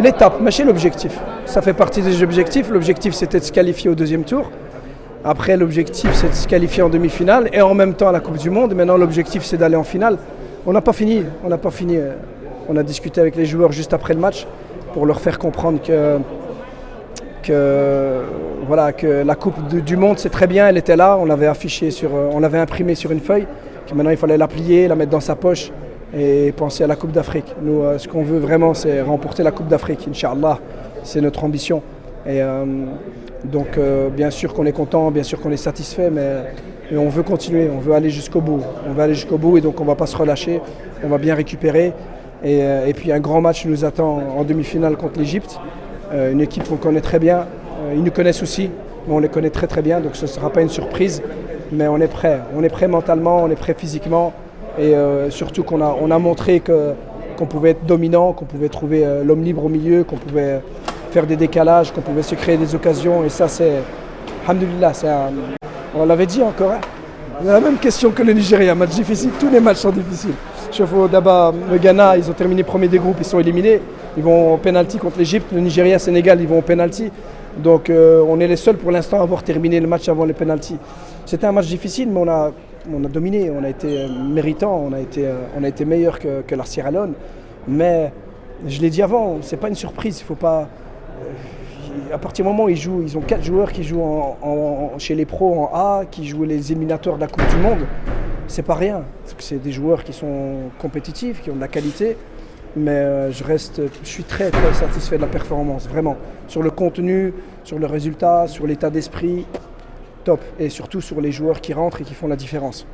L'étape, mais c'est l'objectif. Ça fait partie des objectifs. L'objectif, c'était de se qualifier au deuxième tour. Après, l'objectif, c'est de se qualifier en demi-finale et en même temps à la Coupe du Monde. Maintenant, l'objectif, c'est d'aller en finale. On n'a pas fini. On n'a pas fini. On a discuté avec les joueurs juste après le match pour leur faire comprendre voilà, que la Coupe du Monde, c'est très bien. Elle était là. On l'avait affiché on l'avait imprimé sur une feuille. Maintenant, il fallait la plier, la mettre dans sa poche et penser à la Coupe d'Afrique. Nous, ce qu'on veut vraiment, c'est remporter la Coupe d'Afrique, Inch'Allah. C'est notre ambition. Et donc, bien sûr qu'on est content, bien sûr qu'on est satisfait, mais on veut continuer, on veut aller jusqu'au bout. On va aller jusqu'au bout et donc on ne va pas se relâcher. On va bien récupérer. Et puis, un grand match nous attend en demi-finale contre l'Égypte. Une équipe qu'on connaît très bien. Ils nous connaissent aussi, mais on les connaît très très bien, donc ce ne sera pas une surprise. Mais on est prêt. On est prêt mentalement, on est prêt physiquement. Et surtout qu'on a montré qu'on pouvait être dominant, qu'on pouvait trouver l'homme libre au milieu, qu'on pouvait faire des décalages, qu'on pouvait se créer des occasions. Et ça, c'est, alhamdoulilah, on l'avait dit encore. Hein. On a la même question que le Nigeria, match difficile. Tous les matchs sont difficiles. D'abord, le Ghana, ils ont terminé premier des groupes, ils sont éliminés. Ils vont au pénalty contre l'Égypte. Le Nigeria, Sénégal, ils vont au pénalty. Donc on est les seuls pour l'instant à avoir terminé le match avant les pénaltys. C'était un match difficile, mais on a dominé, on a été méritant, on a été meilleur que la Sierra Leone. Mais je l'ai dit avant, c'est pas une surprise. Il faut pas. À partir du moment où ils ont 4 joueurs qui jouent chez les pros en A, qui jouent les éliminatoires de la Coupe du Monde. C'est pas rien. C'est des joueurs qui sont compétitifs, qui ont de la qualité. Mais je suis très très satisfait de la performance, vraiment. Sur le contenu, sur le résultat, sur l'état d'esprit, top. Et surtout sur les joueurs qui rentrent et qui font la différence.